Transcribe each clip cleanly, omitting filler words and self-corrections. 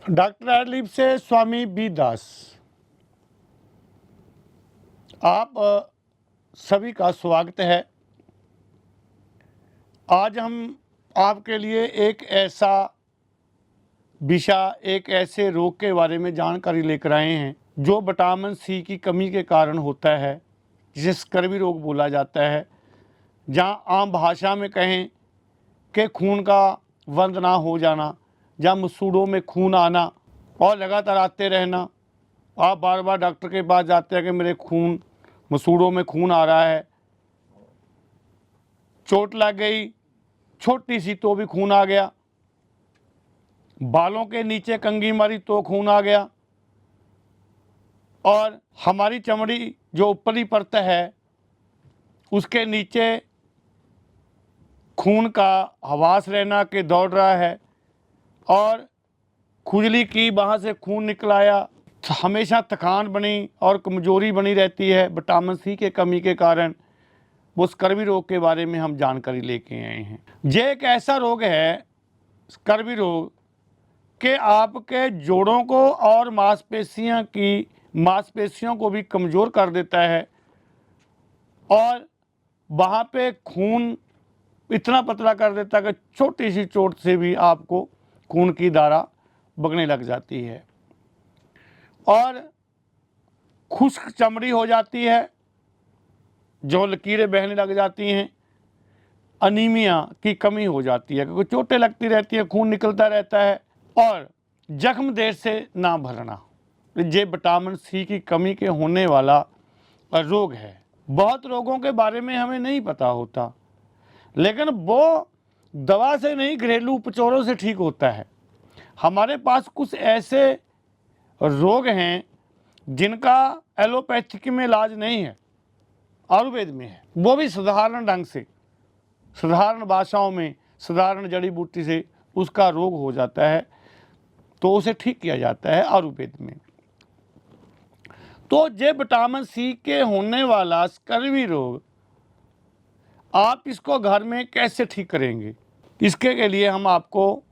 Doctor ad lib से स्वामी B दास। आप सभी का स्वागत है। आज हम आपके लिए एक ऐसा विषय, एक ऐसे रोग के बारे में जानकारी लेकर आए हैं जो विटामिन सी की कमी के कारण होता है, जिसे स्कर्वी रोग बोला जाता है। जहाँ आम भाषा में कहें कि खून का बंद ना हो जाना, या मसूड़ों में खून आना और लगातार आते रहना। आप बार बार डॉक्टर के पास जाते हैं कि मेरे मसूड़ों में खून आ रहा है, चोट लग गई छोटी सी तो भी खून आ गया, बालों के नीचे कंघी मारी तो खून आ गया, और हमारी चमड़ी जो ऊपरी परत है उसके नीचे खून का हवास रहना के दौड़ रहा है, और खुजली की वहाँ से खून निकल आया। हमेशा थकान बनी और कमजोरी बनी रहती है विटामिन सी के कमी के कारण। वो स्कर्वी रोग के बारे में हम जानकारी लेके आए हैं। ये एक ऐसा रोग है स्कर्वी रोग कि आपके जोड़ों को और मांसपेशियों को भी कमज़ोर कर देता है, और वहाँ पे खून इतना पतला कर देता है कि छोटी सी चोट से भी आपको खून की धारा बगने लग जाती है, और खुश्क चमड़ी हो जाती है, जो लकीरें बहने लग जाती हैं, अनीमिया की कमी हो जाती है क्योंकि चोटें लगती रहती है, खून निकलता रहता है, और जख्म देर से ना भरना। ये विटामिन सी की कमी के होने वाला रोग है। बहुत रोगों के बारे में हमें नहीं पता होता, लेकिन वो दवा से नहीं, घरेलू उपचारों से ठीक होता है। हमारे पास कुछ ऐसे रोग हैं जिनका एलोपैथिक में इलाज नहीं है, आयुर्वेद में है। वो भी साधारण ढंग से, साधारण भाषाओं में, साधारण जड़ी बूटी से उसका रोग हो जाता है, तो उसे ठीक किया जाता है आयुर्वेद में। तो ये विटामिन सी के होने वाला स्कर्वी रोग, आप इसको घर में कैसे ठीक करेंगे, इसके के लिए हम आपको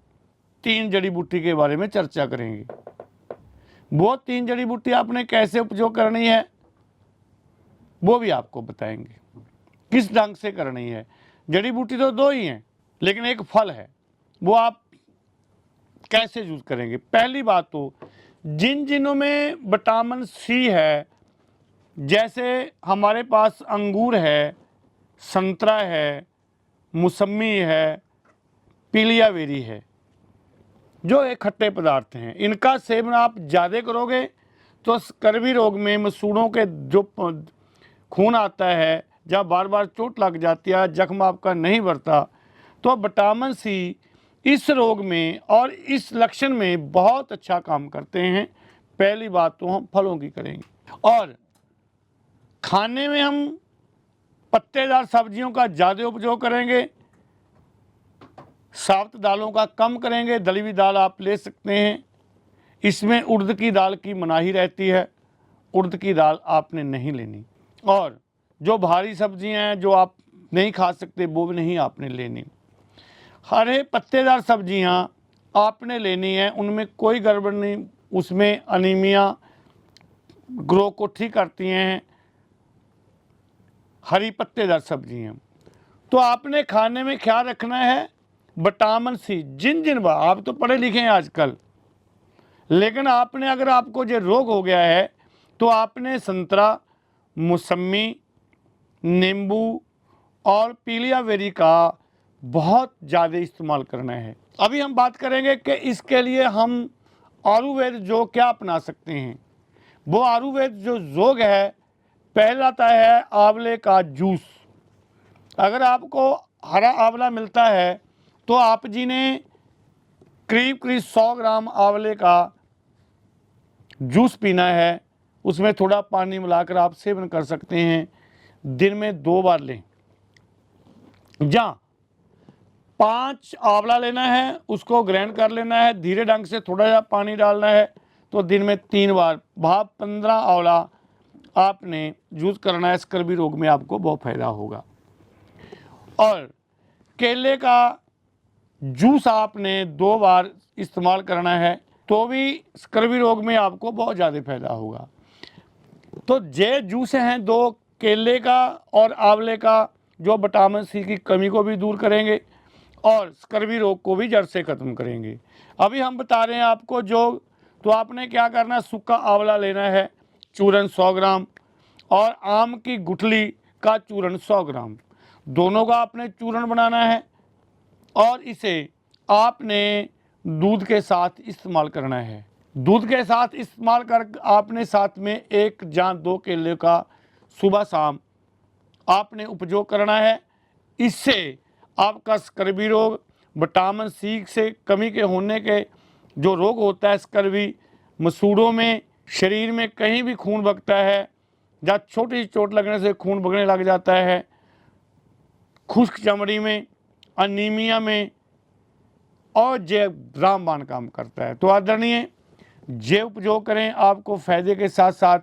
3 जड़ी बूटी के बारे में चर्चा करेंगे। वो 3 जड़ी बूटी आपने कैसे उपयोग करनी है वो भी आपको बताएंगे, किस ढंग से करनी है। जड़ी बूटी तो 2 ही हैं, लेकिन एक फल है, वो आप कैसे यूज करेंगे। पहली बात तो जिन जिनों में विटामिन सी है, जैसे हमारे पास अंगूर है, संतरा है, मौसम्मी है, पीलिया बेरी है, जो एक खट्टे पदार्थ हैं, इनका सेवन आप ज़्यादा करोगे तो स्कर्वी रोग में मसूड़ों के जो खून आता है, जब बार बार चोट लग जाती है, जख्म आपका नहीं भरता, तो विटामिन सी इस रोग में और इस लक्षण में बहुत अच्छा काम करते हैं। पहली बात तो हम फलों की करेंगे, और खाने में हम पत्तेदार सब्जियों का ज़्यादा उपयोग करेंगे, साबुत दालों का कम करेंगे। दली हुई दाल आप ले सकते हैं, इसमें उड़द की दाल की मनाही रहती है, उड़द की दाल आपने नहीं लेनी, और जो भारी सब्जियां हैं जो आप नहीं खा सकते वो भी नहीं आपने लेनी। हरे पत्तेदार सब्जियां आपने लेनी है, उनमें कोई गड़बड़ नहीं, उसमें अनीमिया ग्रो को ठीक करती हैं हरी पत्तेदार सब्जियां। तो आपने खाने में ख्याल रखना है विटामिन सी। जिन आप तो पढ़े लिखे हैं आजकल, लेकिन आपने अगर आपको ये रोग हो गया है तो आपने संतरा, मौसम्मी, नींबू और पीलिया बेरी का बहुत ज़्यादा इस्तेमाल करना है। अभी हम बात करेंगे कि इसके लिए हम आयुर्वेद जो क्या अपना सकते हैं। वो आयुर्वेद जो योग है, पहला आता है आंवले का जूस। अगर आपको हरा आंवला मिलता है तो आप जी ने करीब 100 ग्राम आंवले का जूस पीना है, उसमें थोड़ा पानी मिलाकर आप सेवन कर सकते हैं। दिन में 2 बार लें। जहाँ 5 आंवला लेना है, उसको ग्राइंड कर लेना है, धीरे ढंग से थोड़ा सा पानी डालना है, तो दिन में 3 बार भाव 15 आंवला आपने यूज करना है। स्कर्वी रोग में आपको बहुत फायदा होगा। और केले का जूस आपने 2 बार इस्तेमाल करना है, तो भी स्कर्वी रोग में आपको बहुत ज़्यादा फायदा होगा। तो ये जूस हैं दो, केले का और आंवले का, जो विटामिन सी की कमी को भी दूर करेंगे और स्कर्वी रोग को भी जड़ से ख़त्म करेंगे। अभी हम बता रहे हैं आपको जो, तो आपने क्या करना है, सूखा आंवला लेना है चूरन 100 ग्राम, और आम की गुठली का चूरन 100 ग्राम, दोनों का आपने चूरन बनाना है और इसे आपने दूध के साथ इस्तेमाल करना है। दूध के साथ इस्तेमाल कर आपने साथ में 1 या 2 केले का सुबह शाम आपने उपयोग करना है। इससे आपका स्कर्वी रोग, विटामिन सी से कमी के होने के जो रोग होता है स्कर्वी, मसूड़ों में, शरीर में कहीं भी खून बगता है या छोटी चोट लगने से खून बगने लग जाता है, खुश्क चमड़ी में, अनीमिया में, और जे रामबाण काम करता है। तो आदरणीय, जे उपयोग करें, आपको फ़ायदे के साथ साथ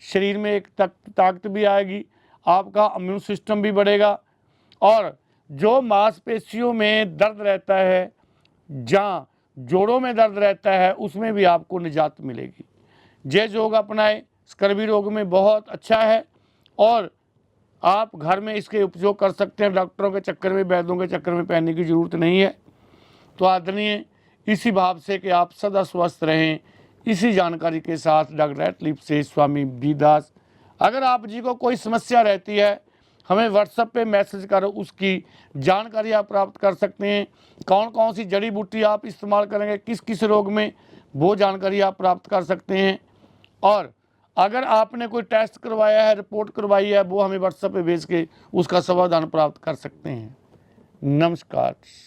शरीर में एक ताकत भी आएगी, आपका इम्यून सिस्टम भी बढ़ेगा, और जो मांसपेशियों में दर्द रहता है, जहाँ जोड़ों में दर्द रहता है, उसमें भी आपको निजात मिलेगी। जे योग अपनाए, स्कर्वी रोग में बहुत अच्छा है और आप घर में इसके उपयोग कर सकते हैं। डॉक्टरों के चक्कर में, वैद्यों के चक्कर में पहनने की ज़रूरत नहीं है। तो आदरणीय, इसी भाव से कि आप सदा स्वस्थ रहें, इसी जानकारी के साथ डॉक्टर एटलिप से स्वामी बीदास। अगर आप जी को कोई समस्या रहती है, हमें व्हाट्सएप पे मैसेज कर उसकी जानकारी आप प्राप्त कर सकते हैं। कौन कौन सी जड़ी बूटी आप इस्तेमाल करेंगे किस किस रोग में, वो जानकारी आप प्राप्त कर सकते हैं। और अगर आपने कोई टेस्ट करवाया है, रिपोर्ट करवाई है, वो हमें व्हाट्सएप पे भेज के उसका समाधान प्राप्त कर सकते हैं। नमस्कार।